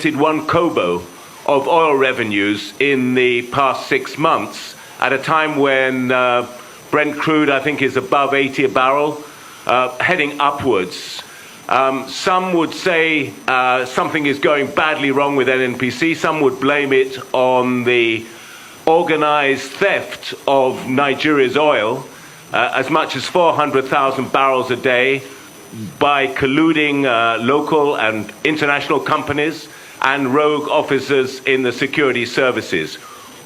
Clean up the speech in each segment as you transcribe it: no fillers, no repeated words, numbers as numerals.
1 kobo of oil revenues in the past 6 months at a time when Brent crude, I think, is above 80 a barrel, heading upwards. Some would say something is going badly wrong with NNPC. Some would blame it on the organized theft of Nigeria's oil, as much as 400,000 barrels a day, by colluding local and international companies and rogue officers in the security services.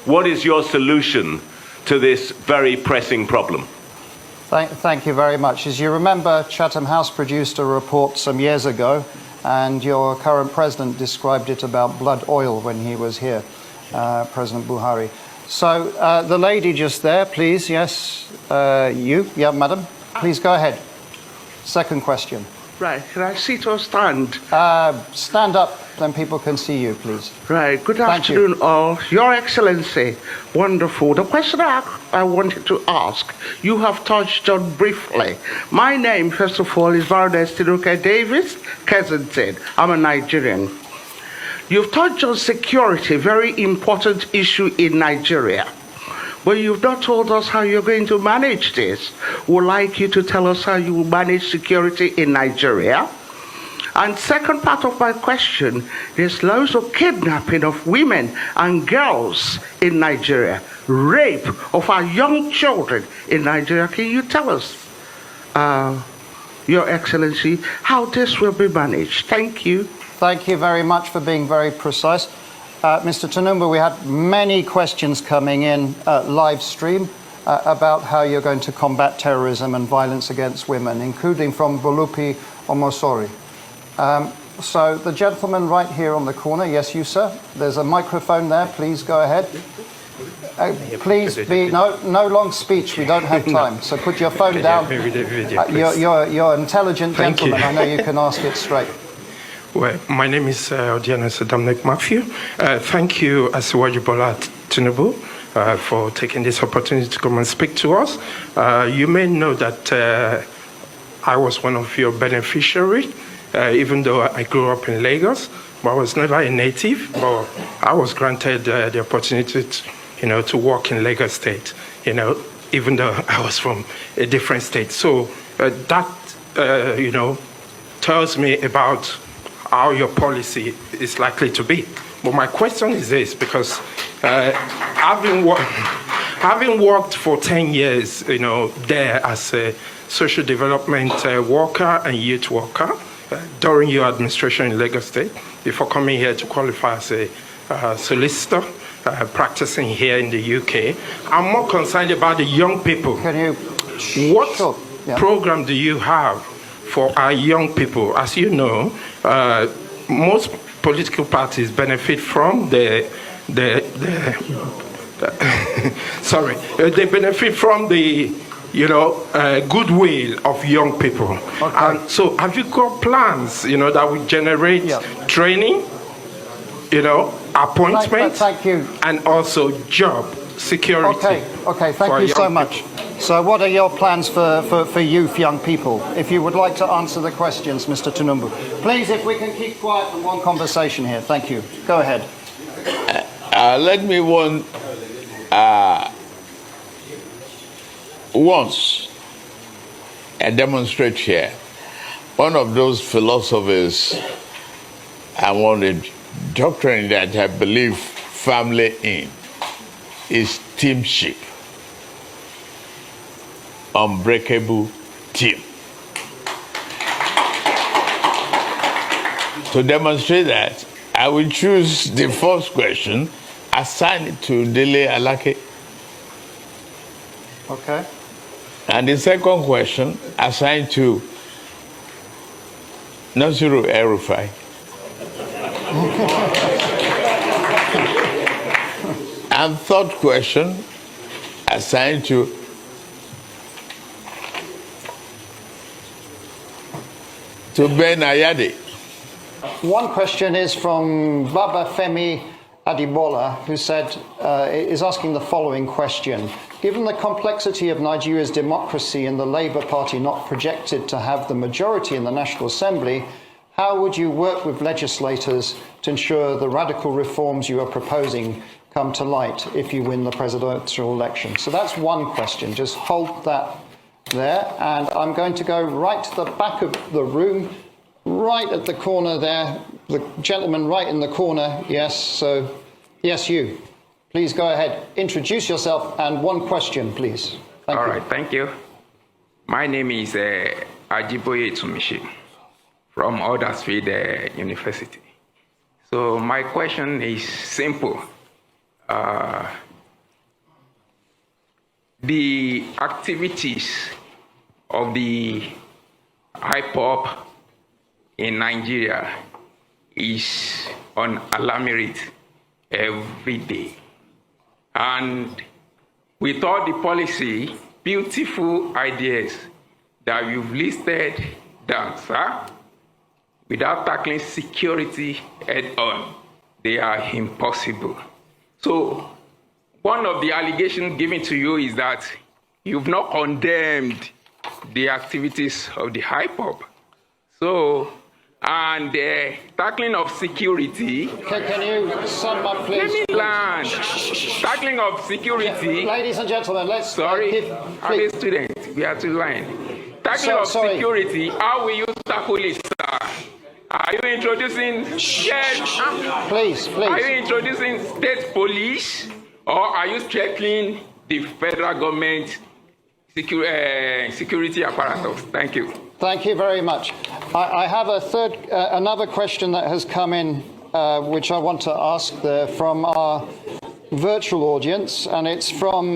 What is your solution to this very pressing problem? Thank you very much. As you remember, Chatham House produced a report some years ago, and your current president described it about blood oil when he was here, President Buhari. So the lady just there, please, yes, yeah, madam, please go ahead. Second question. Right, can I sit or stand? Stand up, then people can see you, please. Right, good afternoon all. Your Excellency, wonderful. The question I wanted to ask, you have touched on briefly. My name, first of all, is Baroness Tinubu Davis Kensington. I'm a Nigerian. You've touched on security, very important issue in Nigeria. But you've not told us how you're going to manage this. We'd like you to tell us how you will manage security in Nigeria. And second part of my question, there's loads of kidnapping of women and girls in Nigeria, rape of our young children in Nigeria. Can you tell us, Your Excellency, how this will be managed? Thank you. Thank you very much for being very precise. Mr. Tinubu, we had many questions coming in live stream about how you're going to combat terrorism and violence against women, including from Bolupi Omosori. So the gentleman right here on the corner, yes, you, sir. There's a microphone there. Please go ahead. Please be no long speech. We don't have time. So put your phone down. You're an intelligent gentleman. I know you can ask it straight. Well, my name is Odiana Dominic Matthew. Thank you, Asiwaju Bola Tinubu, for taking this opportunity to come and speak to us. You may know that I was one of your beneficiaries, even though I grew up in Lagos, but I was never a native. But I was granted the opportunity to work in Lagos State, even though I was from a different state. So that, tells me about how your policy is likely to be. But my question is this, because having worked for 10 years, there as a social development worker and youth worker during your administration in Lagos State, before coming here to qualify as a solicitor, practicing here in the UK, I'm more concerned about the young people. What program do you have for our young people? As you know, most political parties benefit from they benefit from the goodwill of young people. Okay. And so have you got plans, that will generate training, appointments, thank you. And also job security? Okay, thank you so much. So what are your plans for youth, young people? If you would like to answer the questions, Mr. Tinubu. Please, if we can keep quiet and one conversation here. Thank you. Go ahead. Let me once demonstrate here. One of those philosophies I wanted, doctrine that I believe firmly in, is teamship. Unbreakable team. To demonstrate that, I will choose the first question, assign it to Dele Alake. Okay. And the second question, assign to Nasiru El-Rufai. And third question, assigned to Ben Ayade. One question is from Baba Femi Adibola, who is asking the following question. Given the complexity of Nigeria's democracy and the Labour Party not projected to have the majority in the National Assembly, how would you work with legislators to ensure the radical reforms you are proposing come to light if you win the presidential election? So that's one question. Just hold that there. And I'm going to go right to the back of the room, right at the corner there. The gentleman right in the corner. Yes, so yes, you. Please go ahead. Introduce yourself and one question, please. Thank you. All right, thank you. My name is Ajiboye Tsumishi from Huddersfield University. So my question is simple. The activities of the IPOB in Nigeria is on alarming rate every day. And with all the policy, beautiful ideas that you've listed down, sir, without tackling security head on, they are impossible. So one of the allegations given to you is that you've not condemned the activities of the IPOB. So, and the tackling of security. Can you sum up, please? Let me land. Tackling of security. Ladies and gentlemen, let's. Sorry, I'm a student. We are to line. Tackling of security. How will you tackle it, sir? Are you introducing? Yes. Please. Are you introducing state police, or are you strengthening the federal government security apparatus? Thank you. Thank you very much. I have another question that has come in, which I want to ask from our virtual audience, and it's from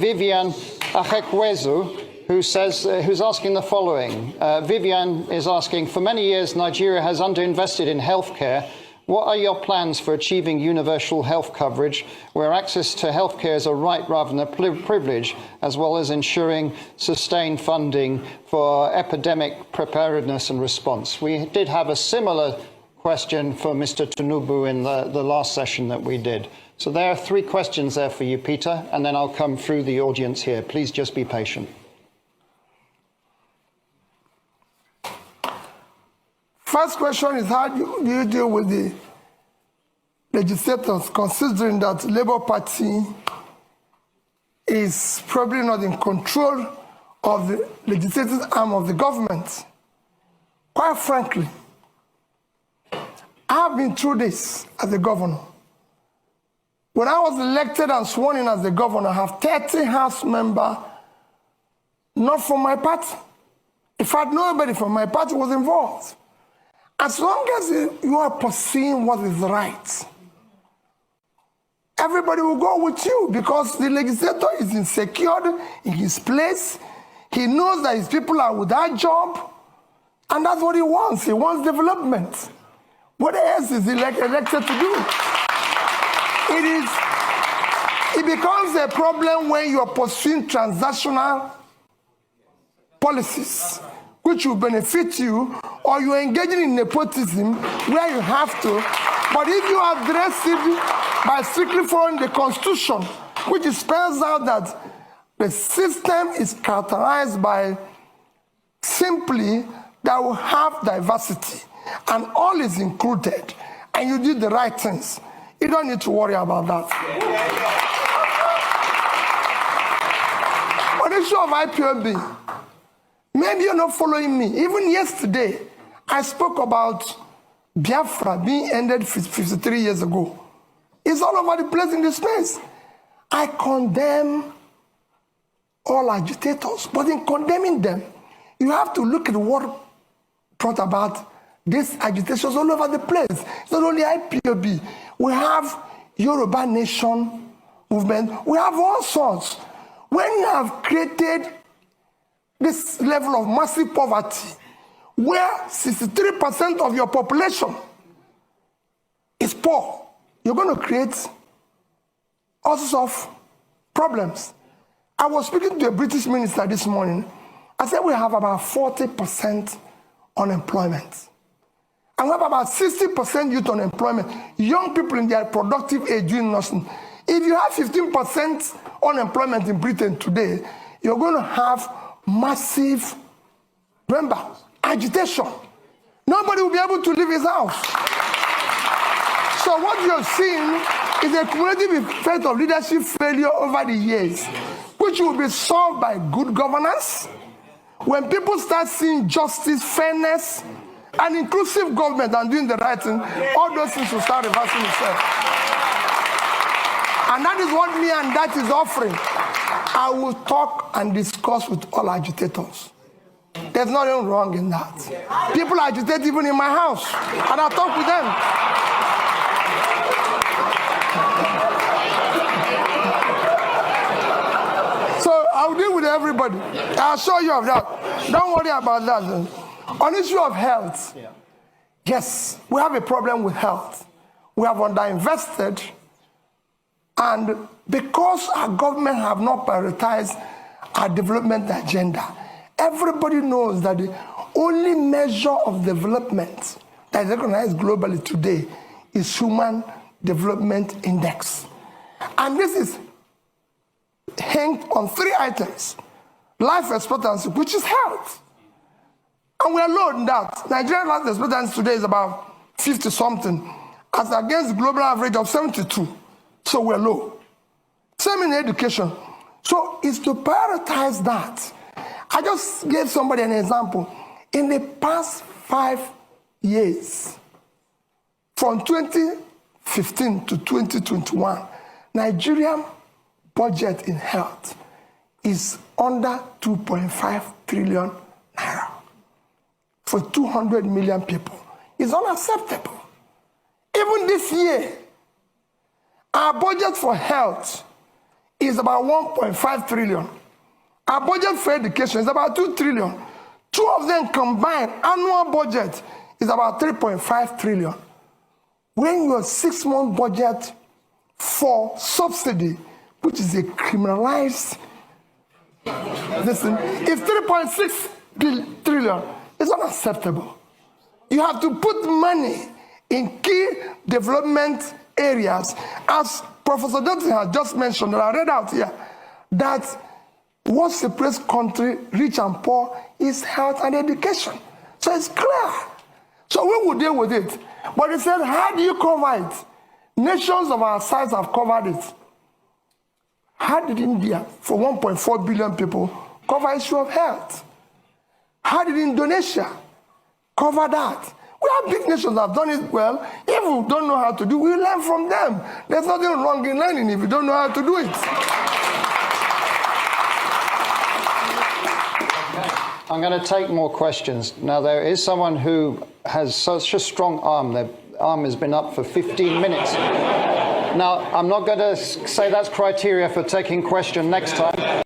Vivian Achekwezu, who's asking the following. Vivian is asking, for many years, Nigeria has underinvested in healthcare. What are your plans for achieving universal health coverage, where access to healthcare is a right rather than a privilege, as well as ensuring sustained funding for epidemic preparedness and response? We did have a similar question for Mr. Tinubu in the last session that we did. So there are 3 questions there for you, Peter, and then I'll come through the audience here. Please just be patient. First question is, how do you deal with the legislators, considering that Labour Party is probably not in control of the legislative arm of the government? Quite frankly, I have been through this as a governor. When I was elected and sworn in as the governor, I have 30 House members not from my party. In fact, nobody from my party was involved. As long as you are pursuing what is right, everybody will go with you, because the legislator is insecure in his place. He knows that his people are without job, and that's what he wants. He wants development. What else is he elected to do? It becomes a problem when you are pursuing transactional policies which will benefit you, or you are engaging in nepotism where you have to. But if you address it by strictly following the Constitution, which spells out that the system is characterized by simply that we have diversity and all is included, and you do the right things, you don't need to worry about that. On the issue of IPOB, maybe you're not following me. Even yesterday, I spoke about Biafra being ended 53 years ago. It's all over the place in the space. I condemn all agitators, but in condemning them, you have to look at what brought about these agitations all over the place. It's not only IPOB. We have Yoruba Nation movement. We have all sorts. When you have created this level of massive poverty, where 63% of your population is poor, you're going to create all sorts of problems. I was speaking to a British minister this morning. I said we have about 40% unemployment. And we have about 60% youth unemployment, young people in their productive age doing nothing. If you have 15% unemployment in Britain today, you're going to have massive, remember, agitation. nobody will be able to leave his house. So what you're seeing is a cumulative effect of leadership failure over the years, which will be solved by good governance. When people start seeing justice, fairness, and inclusive government and doing the right thing, all those things will start reversing itself. And that is what me and that is offering. I will talk and discuss with all agitators. There's nothing wrong in that. People agitate even in my house, and I'll talk with them. So I'll deal with everybody. I'll show you of that. Don't worry about that. On issue of health, yes, we have a problem with health. We have underinvested, and because our government have not prioritized our development agenda, everybody knows that the only measure of development that is recognized globally today is Human Development Index. And this is hinged on 3 items: life expectancy, which is health. And we are low in that. Nigerian life expectancy today is about 50-something, as against the global average of 72. So we're low. Same in education. So it's to prioritize that. I just gave somebody an example. In the past 5 years, from 2015 to 2021, Nigerian budget in health is under 2.5 trillion naira for 200 million people. It's unacceptable. Even this year, our budget for health is about 1.5 trillion. Our budget for education is about 2 trillion. 2 of them combined, annual budget is about 3.5 trillion. When your 6-month budget for subsidy, which is a criminalized, listen, is 3.6 trillion. It's unacceptable. You have to put money in key development areas, as Professor Johnson has just mentioned, and I read out here, that what separates country, rich and poor, is health and education. So it's clear. So we will deal with it. But he said, how do you cover it? Nations of our size have covered it. How did India, for 1.4 billion people, cover issue of health? How did Indonesia cover that? We have big nations that have done it well. If we don't know how to do it, we learn from them. There's nothing wrong in learning if you don't know how to do it. I'm going to take more questions. Now, there is someone who has such a strong arm. Their arm has been up for 15 minutes. Now, I'm not going to say that's criteria for taking question next time.